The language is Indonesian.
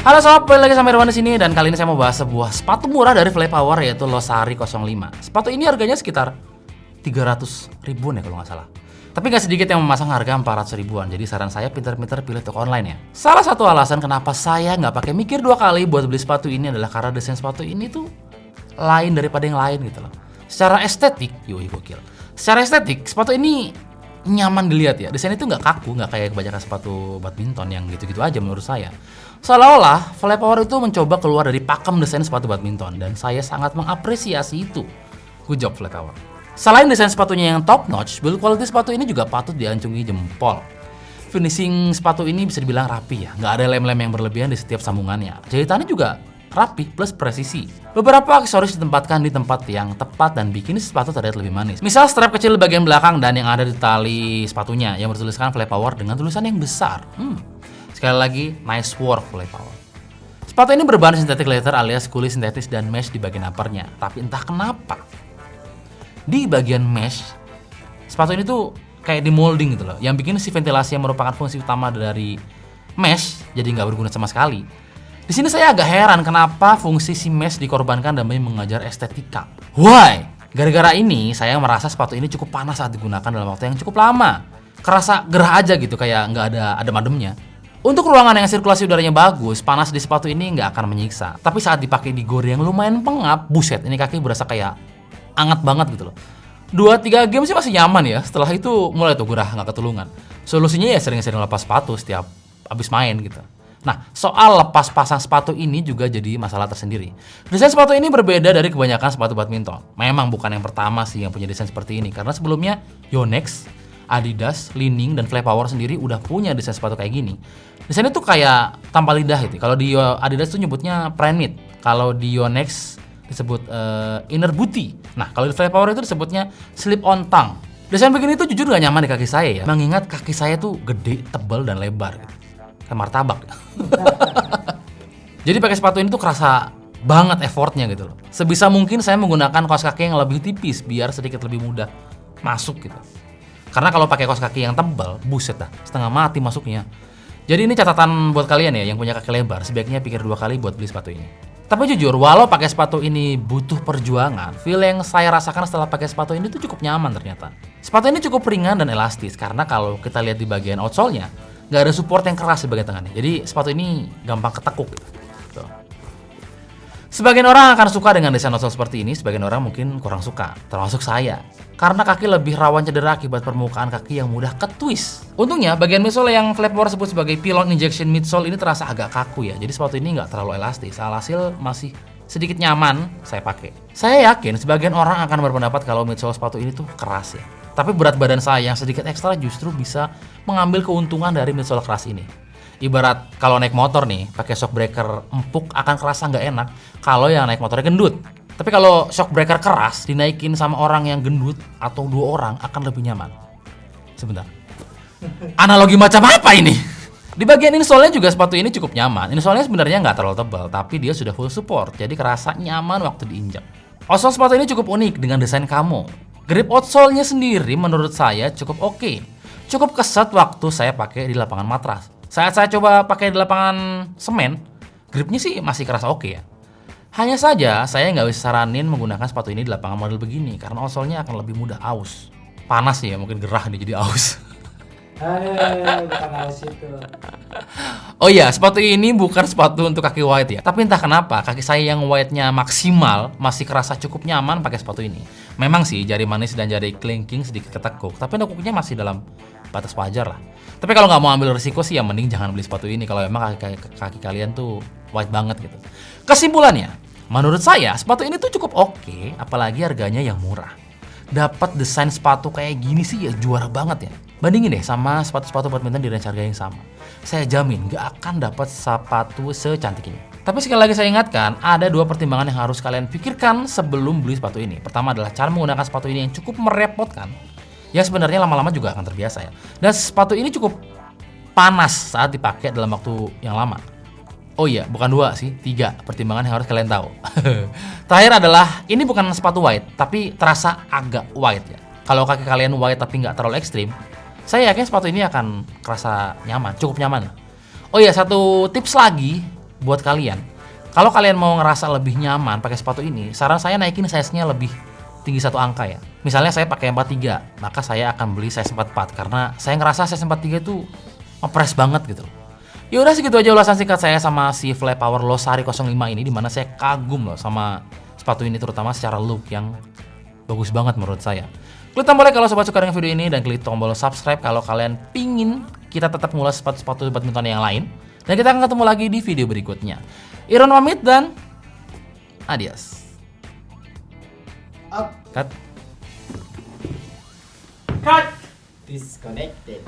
Halo sob, balik lagi sama Irwan di sini dan kali ini saya mau bahas sebuah sepatu murah dari Flypower yaitu Losari 05. Sepatu ini harganya sekitar 300 ribuan ya kalau nggak salah. Tapi nggak sedikit yang memasang harga 400 ribuan. Jadi saran saya pintar-pintar pilih toko online ya. Salah satu alasan kenapa saya nggak pakai mikir dua kali buat beli sepatu ini adalah karena desain sepatu ini tuh lain daripada yang lain gitu loh. Secara estetik, yoi gokil. Secara estetik, sepatu ini nyaman dilihat ya. Desain itu nggak kaku, nggak kayak kebanyakan sepatu badminton yang gitu-gitu aja menurut saya. Seolah-olah Flypower itu mencoba keluar dari pakem desain sepatu badminton dan saya sangat mengapresiasi itu. Good job Flypower. Selain desain sepatunya yang top notch, build quality sepatu ini juga patut diacungi jempol. Finishing sepatu ini bisa dibilang rapi ya, nggak ada lem-lem yang berlebihan di setiap sambungannya. Jahitannya juga rapi plus presisi. Beberapa aksesoris ditempatkan di tempat yang tepat dan bikin sepatu terlihat lebih manis. Misal strap kecil di bagian belakang dan yang ada di tali sepatunya yang bertuliskan Flypower dengan tulisan yang besar. Sekali lagi, nice work Flypower. Sepatu ini berbahan synthetic leather alias kulit sintetis dan mesh di bagian uppernya. Tapi entah kenapa di bagian mesh sepatu ini tuh kayak di molding gitu loh. Yang bikin si ventilasi yang merupakan fungsi utama dari mesh jadi nggak berguna sama sekali. Di sini saya agak heran kenapa fungsi si mesh dikorbankan demi mengajar estetika. Why? Gara-gara ini saya merasa sepatu ini cukup panas saat digunakan dalam waktu yang cukup lama. Kerasa gerah aja gitu, kayak nggak ada adem-ademnya. Untuk ruangan yang sirkulasi udaranya bagus, panas di sepatu ini nggak akan menyiksa. Tapi saat dipakai di gor yang lumayan pengap, buset, ini kaki berasa kayak anget banget gitu loh. 2-3 game sih masih nyaman ya. Setelah itu mulai tuh gerah nggak ketulungan. Solusinya ya sering-sering lepas sepatu setiap habis main gitu. Nah, soal lepas pasang sepatu ini juga jadi masalah tersendiri. Desain sepatu ini berbeda dari kebanyakan sepatu badminton. Memang bukan yang pertama sih yang punya desain seperti ini, karena sebelumnya Yonex, Adidas, Li-Ning, dan Flypower sendiri udah punya desain sepatu kayak gini. Desainnya tuh kayak tanpa lidah gitu. Kalau di Adidas tuh nyebutnya Primate, kalau di Yonex disebut inner booty. Nah, kalau di Flypower itu disebutnya slip on tongue. Desain begini tuh jujur gak nyaman di kaki saya ya, mengingat kaki saya tuh gede, tebal, dan lebar gitu. Kayak martabak. Jadi pakai sepatu ini tuh kerasa banget effortnya gitu loh. Sebisa mungkin saya menggunakan kaos kaki yang lebih tipis biar sedikit lebih mudah masuk gitu. Karena kalau pakai kaos kaki yang tebal, buset dah, setengah mati masuknya. Jadi ini catatan buat kalian ya yang punya kaki lebar, sebaiknya pikir 2 kali buat beli sepatu ini. Tapi jujur, walau pakai sepatu ini butuh perjuangan, feel yang saya rasakan setelah pakai sepatu ini tuh cukup nyaman ternyata. Sepatu ini cukup ringan dan elastis karena kalau kita lihat di bagian outsole-nya nggak ada support yang keras di bagian tengahnya. Jadi sepatu ini gampang ketekuk gitu. Tuh. Sebagian orang akan suka dengan desain outsole seperti ini, sebagian orang mungkin kurang suka, termasuk saya. Karena kaki lebih rawan cedera akibat permukaan kaki yang mudah ketwist. Untungnya bagian midsole yang Flypower sebut sebagai pylon injection midsole ini terasa agak kaku ya. Jadi sepatu ini nggak terlalu elastis. Alhasil masih sedikit nyaman saya pakai. Saya yakin sebagian orang akan berpendapat kalau midsole sepatu ini tuh keras ya. Tapi berat badan saya yang sedikit ekstra justru bisa mengambil keuntungan dari midsole keras ini. Ibarat kalau naik motor nih, pakai shock breaker empuk akan kerasa nggak enak kalau yang naik motornya gendut. Tapi kalau shock breaker keras dinaikin sama orang yang gendut atau 2 orang akan lebih nyaman. Sebentar. Analogi macam apa ini? Di bagian insole-nya juga sepatu ini cukup nyaman. Insole-nya sebenarnya nggak terlalu tebal, tapi dia sudah full support, jadi kerasa nyaman waktu diinjak. Outsole sepatu ini cukup unik dengan desain camo. Grip outsole-nya sendiri menurut saya cukup oke. Cukup keset waktu saya pakai di lapangan matras. Saat saya coba pakai di lapangan semen, gripnya sih masih kerasa oke ya. Hanya saja saya nggak bisa saranin menggunakan sepatu ini di lapangan model begini karena outsole-nya akan lebih mudah aus. Panas ya, mungkin gerah nih jadi aus. Bukan aus itu. Oh iya, sepatu ini bukan sepatu untuk kaki white ya. Tapi entah kenapa kaki saya yang white-nya maksimal masih kerasa cukup nyaman pakai sepatu ini. Memang sih jari manis dan jari kelingking sedikit ketekuk, tapi nekuknya masih dalam batas wajar lah. Tapi kalau nggak mau ambil risiko sih ya mending jangan beli sepatu ini kalau emang kaki kalian tuh white banget gitu. Kesimpulannya, menurut saya sepatu ini tuh cukup oke, apalagi harganya yang murah. Dapat desain sepatu kayak gini sih ya juara banget ya. Bandingin deh sama sepatu-sepatu badminton di range harga yang sama. Saya jamin gak akan dapat sepatu secantik ini. Tapi sekali lagi saya ingatkan, ada 2 pertimbangan yang harus kalian pikirkan sebelum beli sepatu ini. Pertama adalah cara menggunakan sepatu ini yang cukup merepotkan. Ya sebenarnya lama-lama juga akan terbiasa ya. Dan sepatu ini cukup panas saat dipakai dalam waktu yang lama. Oh iya, bukan 2 sih, 3 pertimbangan yang harus kalian tahu. Terakhir adalah, ini bukan sepatu white, tapi terasa agak white ya. Kalau kaki kalian white tapi nggak terlalu ekstrim, saya yakin sepatu ini akan kerasa nyaman, cukup nyaman. Oh iya, satu tips lagi, buat kalian, kalau kalian mau ngerasa lebih nyaman pakai sepatu ini, saran saya naikin size-nya lebih tinggi satu angka ya. Misalnya saya pakai 43, maka saya akan beli size 44 karena saya ngerasa size 43 itu ngepres banget gitu. Ya udah segitu aja ulasan singkat saya sama si Flypower Losari 05 ini, dimana saya kagum loh sama sepatu ini, terutama secara look yang bagus banget menurut saya. Klik tombol like kalau sobat suka dengan video ini, dan klik tombol subscribe kalau kalian pingin kita tetap ngulas sepatu-sepatu badminton yang lain. Dan kita akan ketemu lagi di video berikutnya. Iron pamit dan adios. Up. Cut. Cut. Disconnected.